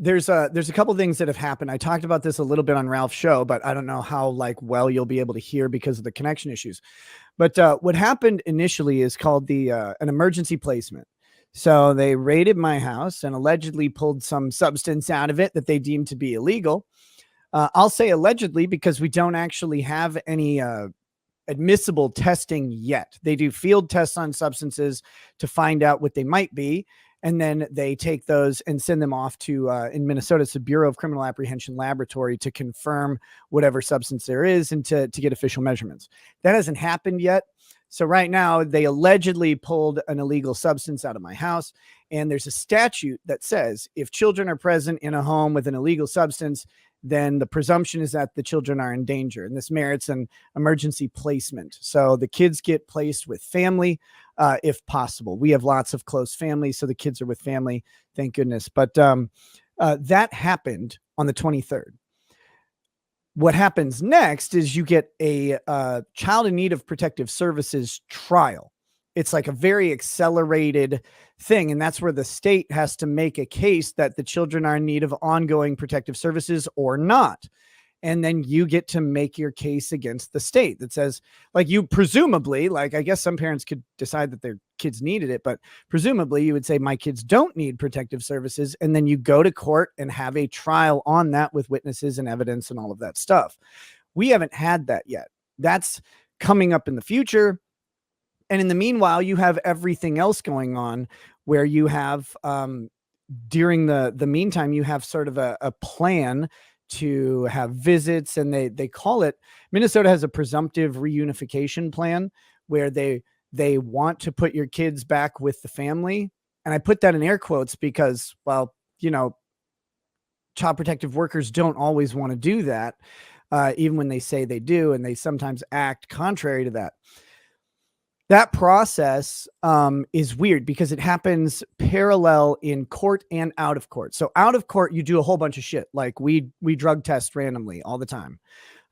there's a couple things that have happened. I talked about this a little bit on Ralph's show, but I don't know how well you'll be able to hear because of the connection issues. But what happened initially is called an emergency placement. So they raided my house and allegedly pulled some substance out of it that they deemed to be illegal. I'll say allegedly because we don't actually have any admissible testing yet. They do field tests on substances to find out what they might be. And then they take those and send them off to, in Minnesota, it's the Bureau of Criminal Apprehension Laboratory to confirm whatever substance there is and to get official measurements. That hasn't happened yet. So right now they allegedly pulled an illegal substance out of my house. And there's a statute that says if children are present in a home with an illegal substance, then the presumption is that the children are in danger. And this merits an emergency placement. So the kids get placed with family, if possible. We have lots of close families, so the kids are with family, thank goodness. But that happened on the 23rd. What happens next is you get a child in need of protective services trial. It's like a very accelerated thing. And that's where the state has to make a case that the children are in need of ongoing protective services or not. And then you get to make your case against the state that says, like, you presumably, like, I guess some parents could decide that their kids needed it, but presumably you would say my kids don't need protective services. And then you go to court and have a trial on that with witnesses and evidence and all of that stuff. We haven't had that yet. That's coming up in the future. And in the meanwhile, you have everything else going on where you have, during the meantime, you have sort of a plan to have visits, and they call it, Minnesota has a presumptive reunification plan where they want to put your kids back with the family. And I put that in air quotes because, well, child protective workers don't always want to do that, even when they say they do, and they sometimes act contrary to that. That process is weird because it happens parallel in court and out of court. So out of court, you do a whole bunch of shit. Like we drug test randomly all the time.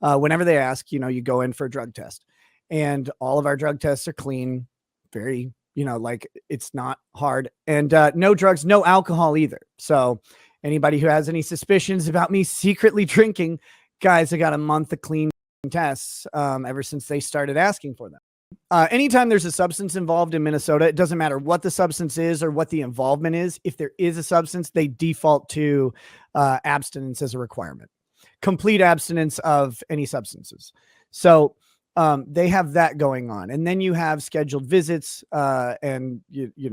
Whenever they ask, you go in for a drug test, and all of our drug tests are clean, very, like it's not hard, and no drugs, no alcohol either. So anybody who has any suspicions about me secretly drinking, guys, I got a month of clean tests ever since they started asking for them. Anytime there's a substance involved in Minnesota, it doesn't matter what the substance is or what the involvement is. If there is a substance, they default to abstinence as a requirement, complete abstinence of any substances. So they have that going on. And then you have scheduled visits and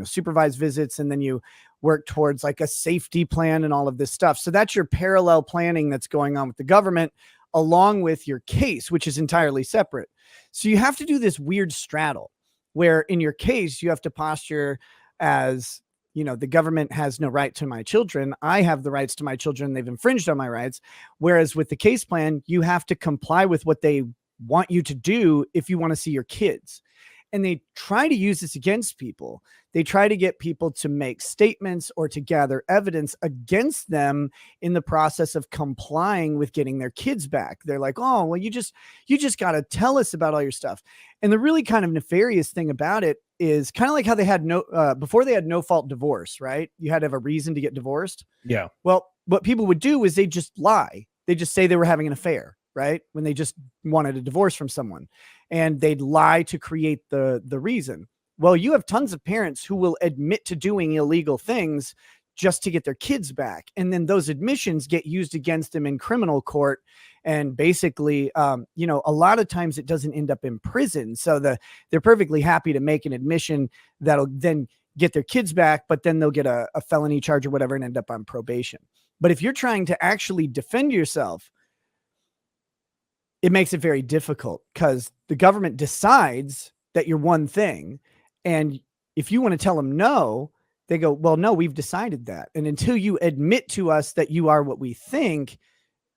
supervised visits. And then you work towards like a safety plan and all of this stuff. So that's your parallel planning that's going on with the government, along with your case, which is entirely separate. So you have to do this weird straddle where in your case, you have to posture as, the government has no right to my children. I have the rights to my children. They've infringed on my rights. Whereas with the case plan, you have to comply with what they want you to do if you want to see your kids. And they try to use this against people. They try to get people to make statements or to gather evidence against them in the process of complying with getting their kids back. They're like, oh, well, you just got to tell us about all your stuff. And the really kind of nefarious thing about it is kind of like how they had before they had no fault divorce, right? You had to have a reason to get divorced. Yeah. Well, what people would do is they just lie. They just say they were having an affair, right? When they just wanted a divorce from someone, and they'd lie to create the reason. Well, you have tons of parents who will admit to doing illegal things just to get their kids back. And then those admissions get used against them in criminal court. And basically, a lot of times it doesn't end up in prison. So they're perfectly happy to make an admission that'll then get their kids back, but then they'll get a felony charge or whatever and end up on probation. But if you're trying to actually defend yourself, it makes it very difficult because the government decides that you're one thing. And if you want to tell them no, they go, well, no, we've decided that. And until you admit to us that you are what we think,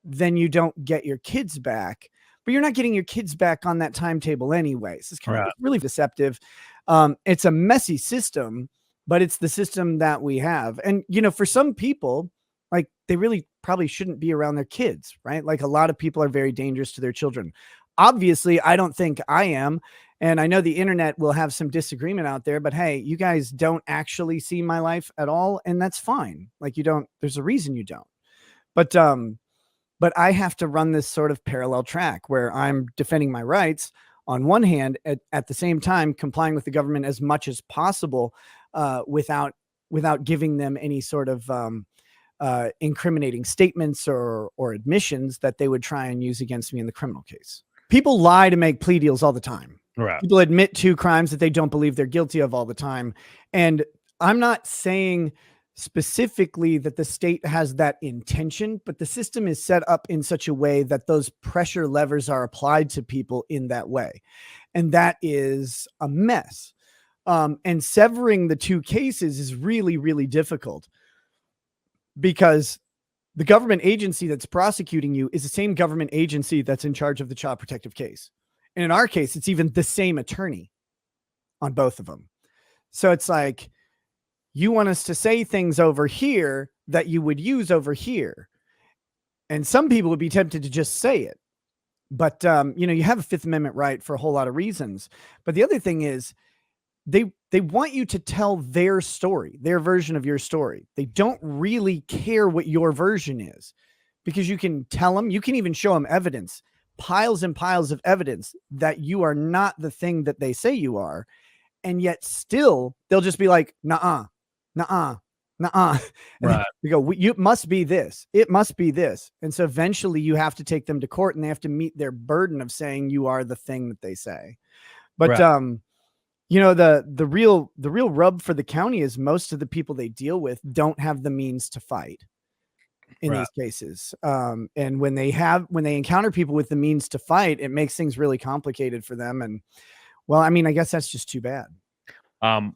then you don't get your kids back. But you're not getting your kids back on that timetable anyways. It's kind of really deceptive. It's a messy system, but it's the system that we have. And, for some people, like they really probably shouldn't be around their kids, right? Like a lot of people are very dangerous to their children. Obviously, I don't think I am. And I know the internet will have some disagreement out there, but hey, you guys don't actually see my life at all, and that's fine. Like, you don't, there's a reason you don't. But I have to run this sort of parallel track where I'm defending my rights on one hand, at the same time complying with the government as much as possible, without giving them any sort of incriminating statements or admissions that they would try and use against me in the criminal case. People lie to make plea deals all the time. Right. People admit to crimes that they don't believe they're guilty of all the time. And I'm not saying specifically that the state has that intention, but the system is set up in such a way that those pressure levers are applied to people in that way. And that is a mess. And severing the two cases is really, really difficult, because the government agency that's prosecuting you is the same government agency that's in charge of the child protective case. And in our case, it's even the same attorney on both of them. So it's like, you want us to say things over here that you would use over here. And some people would be tempted to just say it. But, you have a Fifth Amendment right for a whole lot of reasons. But the other thing is, they want you to tell their story, their version of your story. They don't really care what your version is, because you can tell them, you can even show them evidence, piles and piles of evidence that you are not the thing that they say you are. And yet still they'll just be like, nuh-uh, nuh-uh, nuh-uh. Right. We go, you must be this. It must be this. And so eventually you have to take them to court, and they have to meet their burden of saying you are the thing that they say. But, right. the real rub for the county is most of the people they deal with don't have the means to fight in Right. these cases. And when they encounter people with the means to fight, it makes things really complicated for them. And, well, I mean, I guess that's just too bad.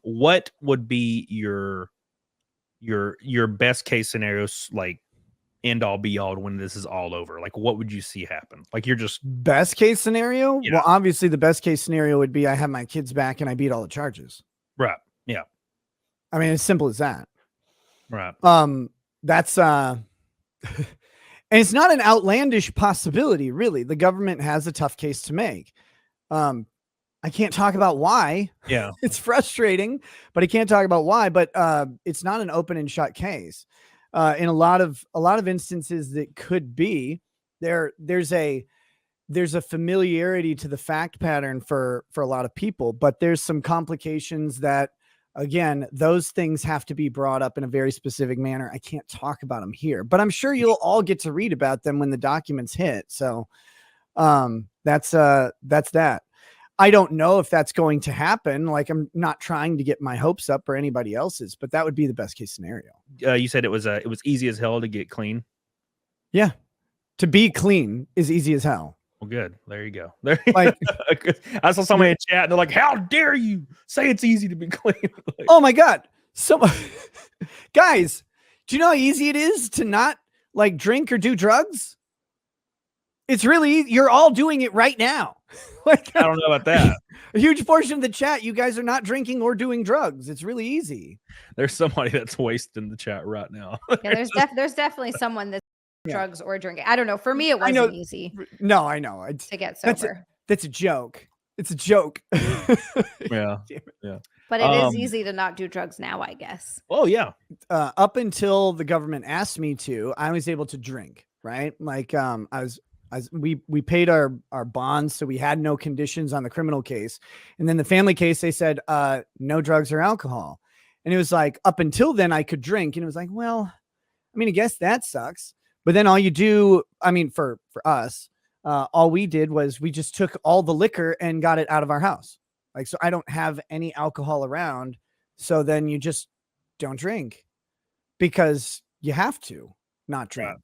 What would be your best case scenarios, like end all be all when this is all over? Like, what would you see happen? Like, you're just best case scenario. Yeah. Well, obviously the best case scenario would be I have my kids back and I beat all the charges. right. Yeah. I mean, as simple as that. Right. That's and it's not an outlandish possibility, really. The government has a tough case to make. I can't talk about why. Yeah. It's frustrating, but I can't talk about why. But it's not an open and shut case. In a lot of instances that could be there's a familiarity to the fact pattern for a lot of people, but there's some complications that, again, those things have to be brought up in a very specific manner. I can't talk about them here, but I'm sure you'll all get to read about them when the documents hit. So that's that. I don't know if that's going to happen. Like, I'm not trying to get my hopes up or anybody else's, but that would be the best case scenario. You said it was easy as hell to get clean. Yeah. To be clean is easy as hell. Well, good. There you go. Like, I saw somebody in chat and they're like, how dare you say it's easy to be clean? Like, oh my God. Guys, do you know how easy it is to not like drink or do drugs? It's really easy. You're all doing it right now. Like, I don't know about that. A huge portion of the chat, you guys are not drinking or doing drugs. It's really easy. There's somebody that's wasting the chat right now. Yeah, there's definitely someone that's drugs or drinking. I don't know. For me, it wasn't easy. No, I know. To get sober. That's a joke. It's a joke. Yeah. Yeah. But it is easy to not do drugs now, I guess. Oh, yeah. Up until the government asked me to, I was able to drink, right? Like, we paid our bonds, so we had no conditions on the criminal case. And then the family case, they said, no drugs or alcohol. And it was like, up until then I could drink. And it was like, well, I mean, I guess that sucks. But then all you do, I mean, for us, all we did was we just took all the liquor and got it out of our house. Like, so I don't have any alcohol around. So then you just don't drink because you have to not drink.